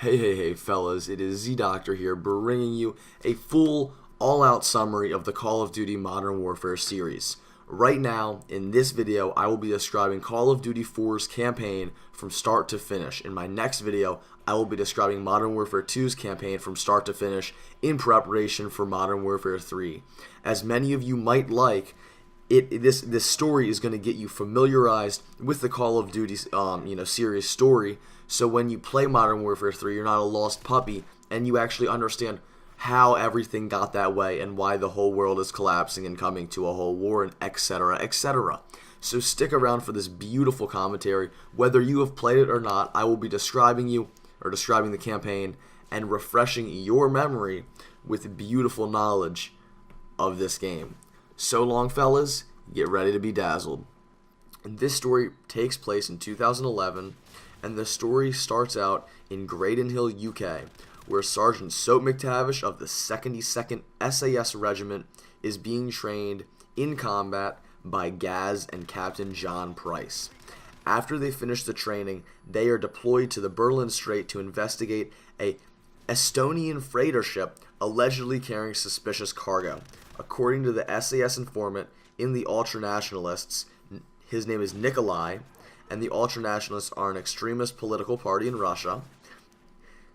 Hey, fellas, it is Z-Doctor here, bringing you a full, all-out summary of the Call of Duty Modern Warfare series. Right now, in this video, I will be describing Call of Duty 4's campaign from start to finish. In my next video, I will be describing Modern Warfare 2's campaign from start to finish in preparation for Modern Warfare 3. As many of you might like, this story is going to get you familiarized with the Call of Duty series story, so when you play Modern Warfare 3, you're not a lost puppy, and you actually understand how everything got that way and why the whole world is collapsing and coming to a whole war, and etc., etc. So stick around for this beautiful commentary. Whether you have played it or not, I will be describing the campaign and refreshing your memory with beautiful knowledge of this game. So long, fellas, get ready to be dazzled. And this story takes place in 2011, and the story starts out in Graydon Hill, UK, where Sergeant Soap McTavish of the 72nd SAS Regiment is being trained in combat by Gaz and Captain John Price. After they finish the training, they are deployed to the Berlin Strait to investigate a Estonian freighter ship allegedly carrying suspicious cargo. According to the SAS informant in the Ultranationalists, his name is Nikolai, and the Ultranationalists are an extremist political party in Russia.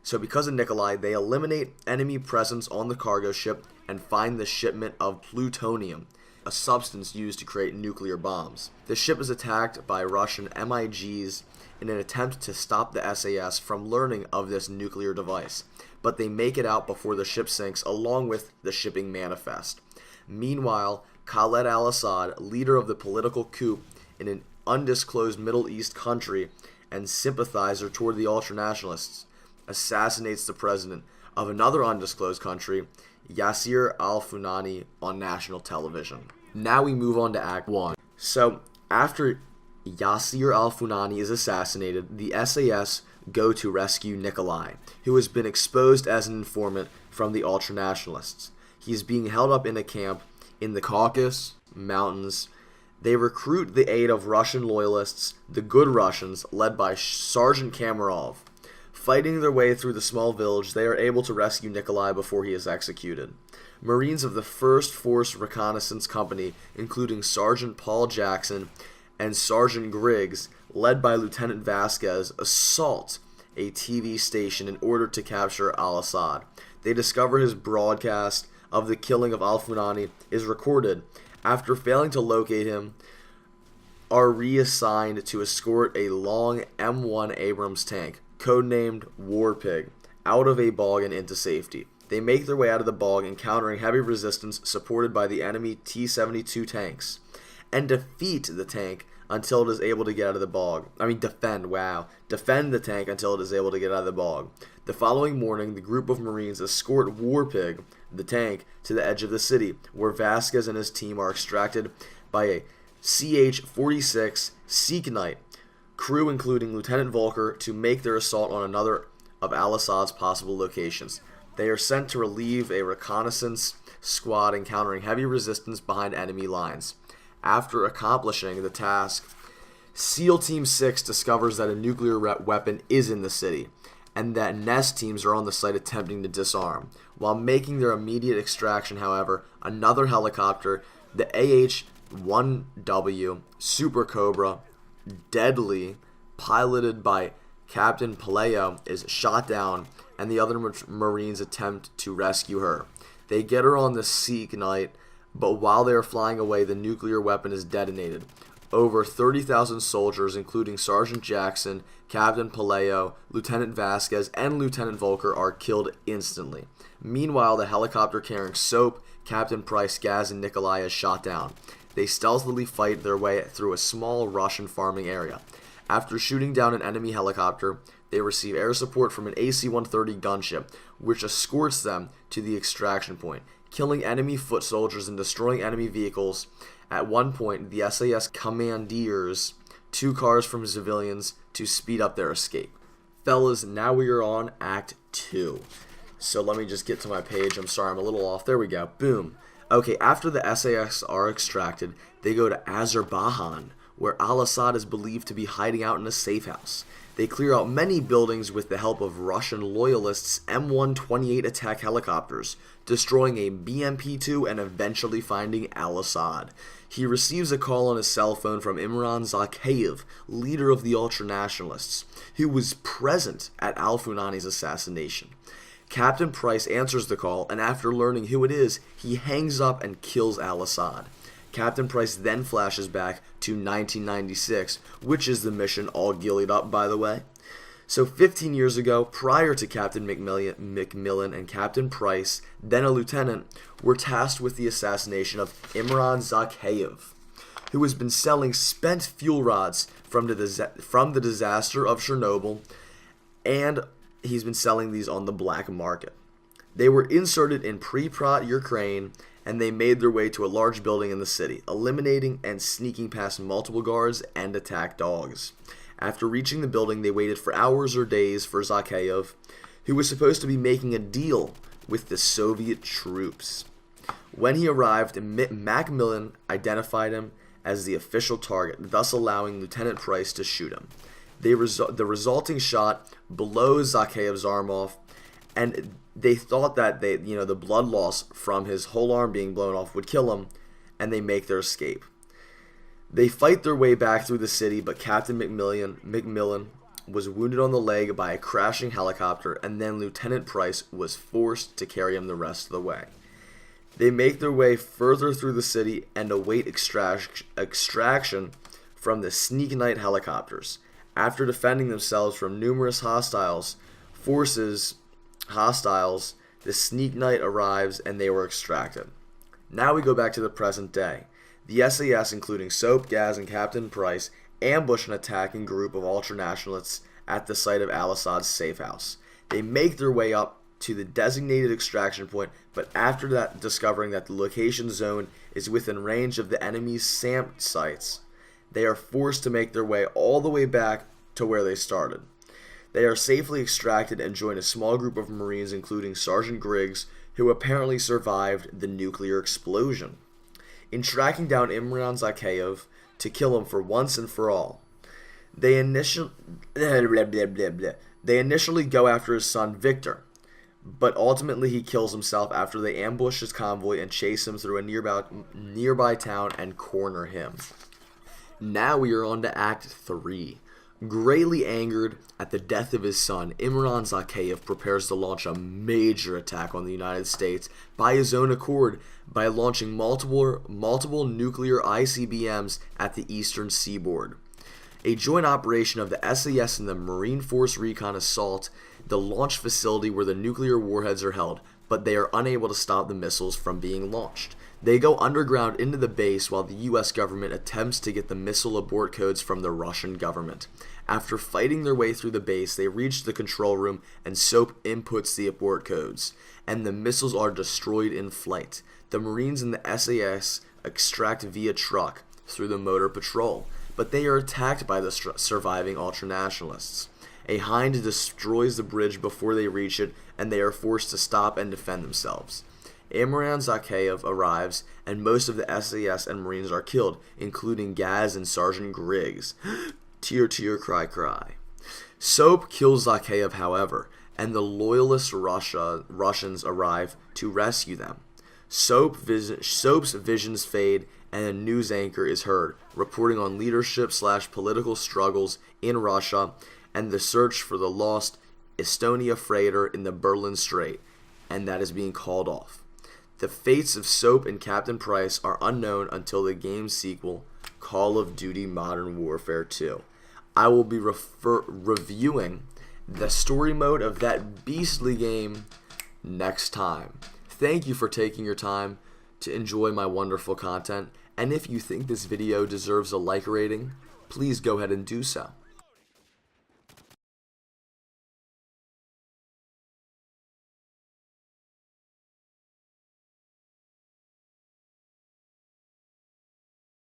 So because of Nikolai, they eliminate enemy presence on the cargo ship and find the shipment of plutonium, a substance used to create nuclear bombs. The ship is attacked by Russian MiGs in an attempt to stop the SAS from learning of this nuclear device, but they make it out before the ship sinks along with the shipping manifest. Meanwhile, Khaled al-Assad, leader of the political coup in an undisclosed Middle East country and sympathizer toward the Ultranationalists, assassinates the president of another undisclosed country, Yasser al-Funani, on national television. Now we move on to Act 1. So, after Yasser al-Funani is assassinated, the SAS go to rescue Nikolai, who has been exposed as an informant from the Ultranationalists. He is being held up in a camp in the Caucasus Mountains. They recruit the aid of Russian loyalists, the Good Russians, led by Sergeant Kamarov. Fighting their way through the small village, they are able to rescue Nikolai before he is executed. Marines of the 1st Force Reconnaissance Company, including Sergeant Paul Jackson and Sergeant Griggs, led by Lieutenant Vasquez, assault a TV station in order to capture al-Assad. They discover his broadcast of the killing of al-Funani is recorded. After failing to locate him, are reassigned to escort a long M1 Abrams tank, codenamed Warpig, out of a bog and into safety. They make their way out of the bog, encountering heavy resistance supported by the enemy T-72 tanks, and defeat the tank until it is able to get out of the bog. Defend the tank until it is able to get out of the bog. The following morning, the group of Marines escort Warpig, the tank, to the edge of the city, where Vasquez and his team are extracted by a CH-46 Seek Knight crew, including Lieutenant Volker, to make their assault on another of al-Assad's possible locations. They are sent to relieve a reconnaissance squad encountering heavy resistance behind enemy lines. After accomplishing the task, SEAL Team 6 discovers that a nuclear weapon is in the city, and that NEST teams are on the site attempting to disarm. While making their immediate extraction, however, another helicopter, the AH-1W Super Cobra, deadly, piloted by Captain Palayo, is shot down, and the other Marines attempt to rescue her. They get her on the Seek Knight, but while they are flying away, the nuclear weapon is detonated. Over 30,000 soldiers, including Sergeant Jackson, Captain Palayo, Lieutenant Vasquez, and Lieutenant Volker, are killed instantly. Meanwhile, the helicopter carrying Soap, Captain Price, Gaz, and Nikolai is shot down. They stealthily fight their way through a small Russian farming area. After shooting down an enemy helicopter, they receive air support from an AC-130 gunship, which escorts them to the extraction point, killing enemy foot soldiers and destroying enemy vehicles. At one point, the SAS commandeers 2 cars from civilians to speed up their escape. Fellas, now we are on Act 2. So let me just get to my page. I'm sorry, I'm a little off. There we go. Boom. Okay, after the SAS are extracted, they go to Azerbaijan, where al-Assad is believed to be hiding out in a safe house. They clear out many buildings with the help of Russian loyalists' M128 attack helicopters, destroying a BMP-2 and eventually finding al-Assad. He receives a call on his cell phone from Imran Zakhaev, leader of the ultranationalists, who was present at al-Funani's assassination. Captain Price answers the call, and after learning who it is, he hangs up and kills al-Assad. Captain Price then flashes back to 1996, which is the mission all gillied up, by the way. So 15 years ago, prior to Captain McMillan and Captain Price, then a lieutenant, were tasked with the assassination of Imran Zakhaev, who has been selling spent fuel rods from the disaster of Chernobyl, and he's been selling these on the black market. They were inserted in Pripyat, Ukraine, and they made their way to a large building in the city, eliminating and sneaking past multiple guards and attack dogs. After reaching the building, they waited for hours or days for Zakhaev, who was supposed to be making a deal with the Soviet troops. When he arrived, Macmillan identified him as the official target, thus allowing Lieutenant Price to shoot him. The resulting shot blows Zakhaev's arm off, and they thought that the blood loss from his whole arm being blown off would kill him, and they make their escape. They fight their way back through the city, but Captain McMillan was wounded on the leg by a crashing helicopter, and then Lieutenant Price was forced to carry him the rest of the way. They make their way further through the city and await extraction from the Sneak Knight helicopters. After defending themselves from numerous hostiles, the Sneak Knight arrives and they were extracted. Now we go back to the present day. The SAS, including Soap, Gaz, and Captain Price, ambush an attacking group of ultranationalists at the site of al-Assad's safe house. They make their way up to the designated extraction point, but after that, discovering that the location zone is within range of the enemy's SAMP sites, they are forced to make their way all the way back to where they started. They are safely extracted and join a small group of Marines, including Sergeant Griggs, who apparently survived the nuclear explosion. In tracking down Imran Zakhaev to kill him for once and for all, they initially go after his son Victor, but ultimately he kills himself after they ambush his convoy and chase him through a nearby town and corner him. Now we are on to Act 3. Greatly angered at the death of his son, Imran Zakhaev prepares to launch a major attack on the United States by his own accord by launching multiple nuclear ICBMs at the eastern seaboard. A joint operation of the SAS and the Marine Force Recon assault the launch facility where the nuclear warheads are held, but they are unable to stop the missiles from being launched. They go underground into the base while the US government attempts to get the missile abort codes from the Russian government. After fighting their way through the base, they reach the control room and Soap inputs the abort codes, and the missiles are destroyed in flight. The Marines and the SAS extract via truck through the motor patrol, but they are attacked by the surviving ultranationalists. A Hind destroys the bridge before they reach it, and they are forced to stop and defend themselves. Imran Zakhaev arrives, and most of the SAS and Marines are killed, including Gaz and Sergeant Griggs. Tear, tear, cry, cry. Soap kills Zakhaev, however, and the loyalist Russians arrive to rescue them. Soap's visions fade, and a news anchor is heard, reporting on leadership/political struggles in Russia and the search for the lost Estonia freighter in the Berlin Strait, and that is being called off. The fates of Soap and Captain Price are unknown until the game's sequel, Call of Duty Modern Warfare 2. I will be reviewing the story mode of that beastly game next time. Thank you for taking your time to enjoy my wonderful content, and if you think this video deserves a like rating, please go ahead and do so.